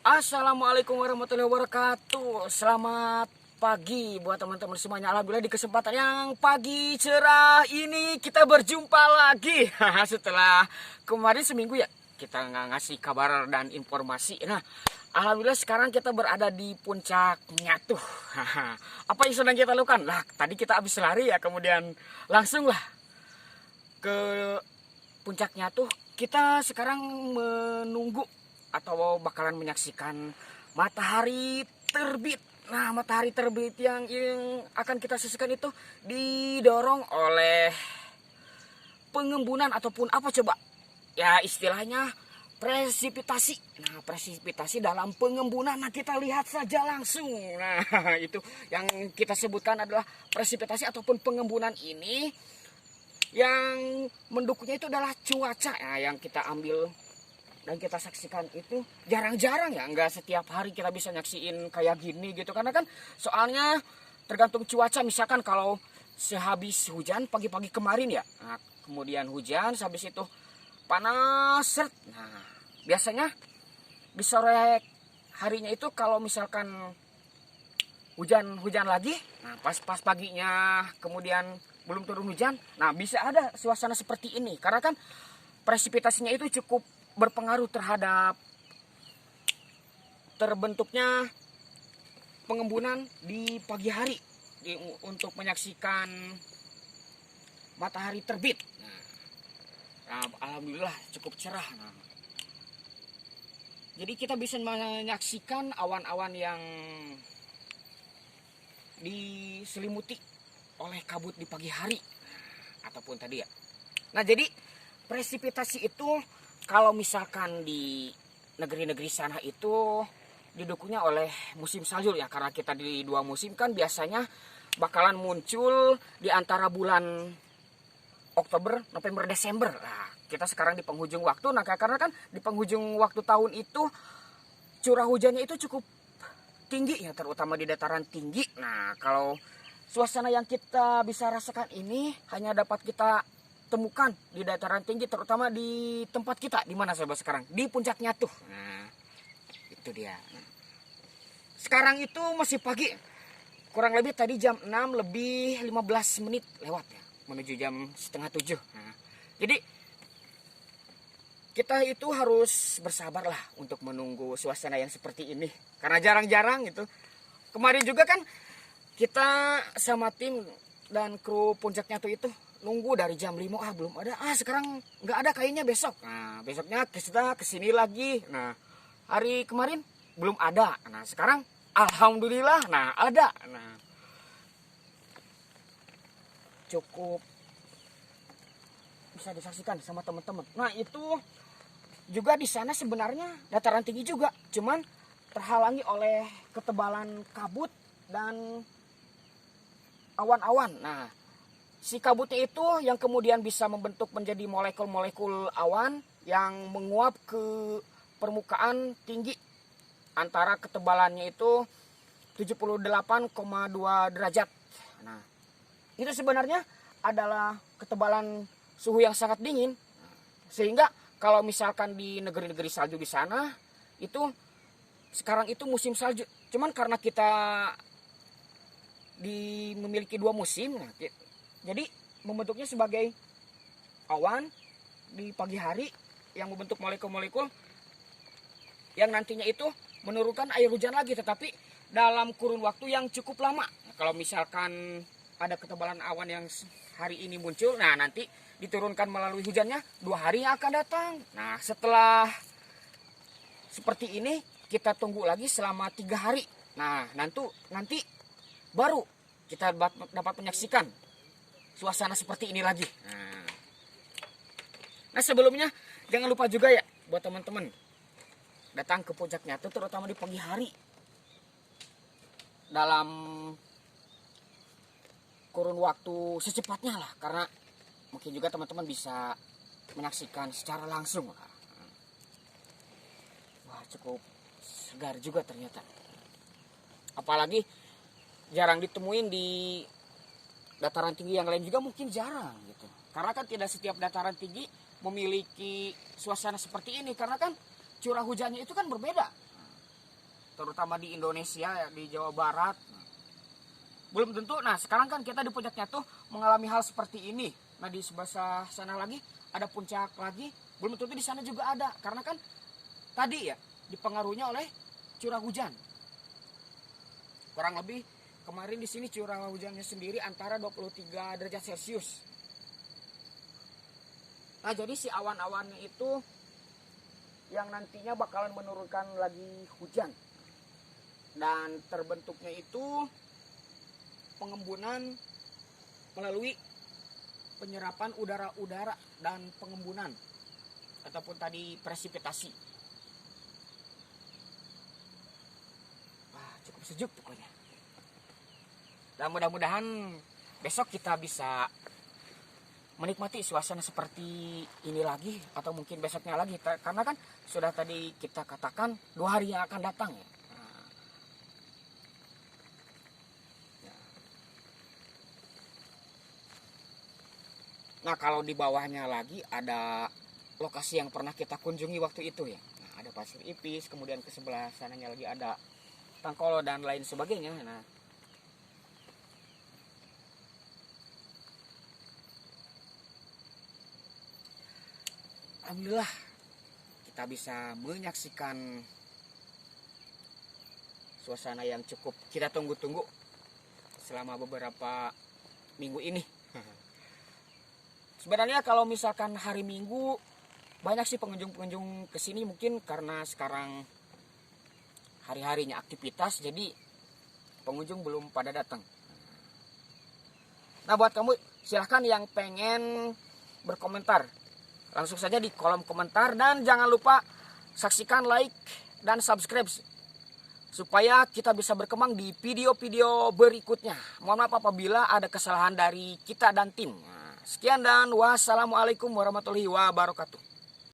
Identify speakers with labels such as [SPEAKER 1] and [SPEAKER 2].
[SPEAKER 1] Assalamualaikum warahmatullahi wabarakatuh. Selamat pagi buat teman-teman semuanya. Alhamdulillah di kesempatan yang pagi cerah ini kita berjumpa lagi. Setelah kemarin seminggu ya kita nggak ngasih kabar dan informasi. Nah, alhamdulillah sekarang kita berada di puncaknya tuh. Apa yang sedang kita lakukan? Lah, tadi kita habis lari ya, kemudian langsung lah ke puncaknya tuh. Kita sekarang menunggu atau bakalan menyaksikan matahari terbit. Nah, matahari terbit yang akan kita saksikan itu didorong oleh pengembunan ataupun apa coba? Ya istilahnya presipitasi. Nah, presipitasi dalam pengembunan. Nah, kita lihat saja langsung. Nah, itu yang kita sebutkan adalah presipitasi ataupun pengembunan ini. Yang mendukungnya itu adalah cuaca ya, yang kita ambil dan kita saksikan itu jarang-jarang ya, nggak setiap hari kita bisa nyaksiin kayak gini gitu, karena kan soalnya tergantung cuaca. Misalkan kalau sehabis hujan pagi-pagi kemarin ya, nah, kemudian hujan, habis itu panas seret. Nah, biasanya di sore harinya itu kalau misalkan hujan lagi, nah pas paginya kemudian belum turun hujan, nah bisa ada suasana seperti ini karena kan presipitasinya itu cukup berpengaruh terhadap terbentuknya pengembunan di pagi hari untuk menyaksikan matahari terbit. Nah, alhamdulillah cukup cerah. Nah, jadi kita bisa menyaksikan awan-awan yang diselimuti oleh kabut di pagi hari ataupun tadi ya. Nah, jadi presipitasi itu kalau misalkan di negeri-negeri sana itu didukungnya oleh musim salju ya, karena kita di dua musim kan biasanya bakalan muncul di antara bulan Oktober, November, Desember. Nah, kita sekarang di penghujung waktu. Nah, karena kan di penghujung waktu tahun itu curah hujannya itu cukup tinggi ya, terutama di dataran tinggi. Nah, kalau suasana yang kita bisa rasakan ini hanya dapat kita temukan di dataran tinggi, terutama di tempat kita di mana sobat sekarang, di puncaknya tuh. Nah, itu dia. Sekarang itu masih pagi, kurang lebih tadi jam 6 lebih 15 menit lewat ya, menuju jam setengah 7. Nah, jadi kita itu harus bersabar lah untuk menunggu suasana yang seperti ini, karena jarang-jarang gitu. Kemarin juga kan kita sama tim dan kru puncaknya tuh itu nunggu dari jam 5, belum ada. Sekarang nggak ada kayaknya besok. Nah, besoknya kita kesini lagi. Nah, hari kemarin belum ada. Nah, sekarang alhamdulillah nah ada. Nah, cukup bisa disaksikan sama teman-teman. Nah, itu juga di sana sebenarnya dataran tinggi juga, cuman terhalangi oleh ketebalan kabut dan awan-awan. Nah, si kabutnya itu yang kemudian bisa membentuk menjadi molekul-molekul awan yang menguap ke permukaan tinggi antara ketebalannya itu 78,2 derajat. Nah, itu sebenarnya adalah ketebalan suhu yang sangat dingin. Sehingga kalau misalkan di negeri-negeri salju di sana itu sekarang itu musim salju. Cuman karena kita memiliki dua musim, nah, jadi membentuknya sebagai awan di pagi hari yang membentuk molekul-molekul yang nantinya itu menurunkan air hujan lagi, tetapi dalam kurun waktu yang cukup lama. Nah, kalau misalkan ada ketebalan awan yang hari ini muncul, nah nanti diturunkan melalui hujannya 2 hari yang akan datang. Nah, setelah seperti ini kita tunggu lagi selama 3 hari. Nah, nanti baru kita dapat menyaksikan suasana seperti ini lagi. Nah, sebelumnya jangan lupa juga ya buat teman-teman datang ke puncaknya itu terutama di pagi hari dalam kurun waktu secepatnya lah, karena mungkin juga teman-teman bisa menyaksikan secara langsung. Wah, cukup segar juga ternyata. Apalagi jarang ditemuin di dataran tinggi yang lain juga, mungkin jarang gitu. Karena kan tidak setiap dataran tinggi memiliki suasana seperti ini, karena kan curah hujannya itu kan berbeda. terutama di Indonesia ya, di Jawa Barat. Belum tentu. Nah sekarang kan kita di puncaknya tuh mengalami hal seperti ini. Nah di sebelah sana lagi ada puncak lagi, belum tentu di sana juga ada, karena kan tadi ya dipengaruhinya oleh curah hujan. Kurang lebih kemarin di sini curah hujannya sendiri antara 23 derajat Celcius. Nah jadi si awan-awannya itu yang nantinya bakalan menurunkan lagi hujan. Dan terbentuknya itu pengembunan melalui penyerapan udara-udara dan pengembunan ataupun tadi presipitasi. Wah, cukup sejuk pokoknya. Dan mudah-mudahan besok kita bisa menikmati suasana seperti ini lagi, atau mungkin besoknya lagi, karena kan sudah tadi kita katakan 2 hari yang akan datang ya. Nah kalau di bawahnya lagi ada lokasi yang pernah kita kunjungi waktu itu ya. Nah, ada Pasir Ipis, kemudian ke sebelah sananya lagi ada Tangkolo dan lain sebagainya. Nah alhamdulillah kita bisa menyaksikan suasana yang cukup kita tunggu-tunggu selama beberapa minggu ini. Sebenarnya kalau misalkan hari Minggu banyak sih pengunjung-pengunjung kesini, mungkin karena sekarang hari-harinya aktivitas jadi pengunjung belum pada datang. Nah buat kamu silahkan yang pengen berkomentar, langsung saja di kolom komentar, dan jangan lupa saksikan, like, dan subscribe supaya kita bisa berkembang di video-video berikutnya. Mohon maaf apabila ada kesalahan dari kita dan tim. Nah, sekian dan wassalamualaikum warahmatullahi wabarakatuh.